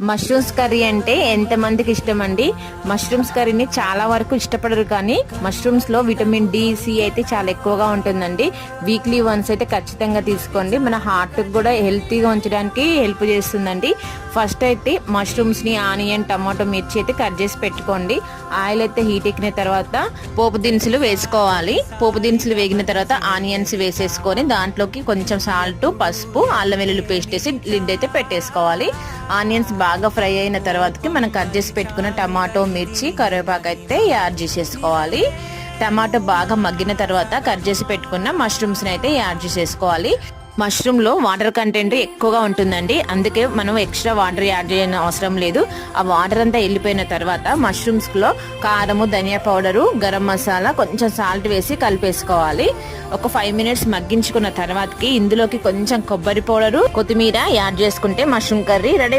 Mushrooms curry అంటే ఎంత మందికి ఇష్టం అండి. మష్రూమ్స్ కర్రీని చాలా వరకు ఇష్టపడరు, కానీ మష్రూమ్స్ లో విటమిన్ డి, సి అయితే చాలా ఎక్కువగా ఉంటుందండి. వీక్లీ వన్స్ అయితే ఖచ్చితంగా తీసుకోండి. మన హార్ట్ కూడా హెల్తీగా ఉంచడానికి హెల్ప్ చేస్తుందండి. ఫస్ట్ అయితే మష్రూమ్స్ ని ఆనియన్, టమాటో, మిర్చి అయితే కట్ చేసి పెట్టుకోండి. ఆయిల్ అయితే హీట్ ఎక్కిన తర్వాత పోపు దినుసులు వేసుకోవాలి. పోపు దినుసులు వేగిన తర్వాత ఆనియన్స్ వేసేసుకొని దాంట్లోకి కొంచెం సాల్ట్, పసుపు, అల్లం వెల్లుల్లి పేస్ట్ వేసి లిడ్ అయితే పెట్టేసుకోవాలి. ఆనియన్స్ బాగా ఫ్రై అయిన తర్వాతకి మనం కట్ చేసి పెట్టుకున్న టమాటో, మిర్చి, కరివేపాకు అయితే యాడ్ చేసేసుకోవాలి. టమాటో బాగా మగ్గిన తర్వాత కట్ చేసి పెట్టుకున్న మష్రూమ్స్ అయితే యాడ్ చేసేసుకోవాలి. మష్రూమ్ లో వాటర్ కంటెంట్ ఎక్కువగా ఉంటుందండి, అందుకే మనం ఎక్స్ట్రా వాటర్ యాడ్ చేయని అవసరం లేదు. ఆ వాటర్ అంతా వెళ్ళిపోయిన తర్వాత మష్రూమ్స్ లో కారము, ధనియా పౌడరు, గరం మసాలా, కొంచెం సాల్ట్ వేసి కలిపేసుకోవాలి. ఒక 5 మినిట్స్ మగ్గించుకున్న తర్వాతకి ఇందులోకి కొంచెం కొబ్బరి పౌడరు, కొత్తిమీర యాడ్ చేసుకుంటే మష్రూమ్ కర్రీ రెడీ.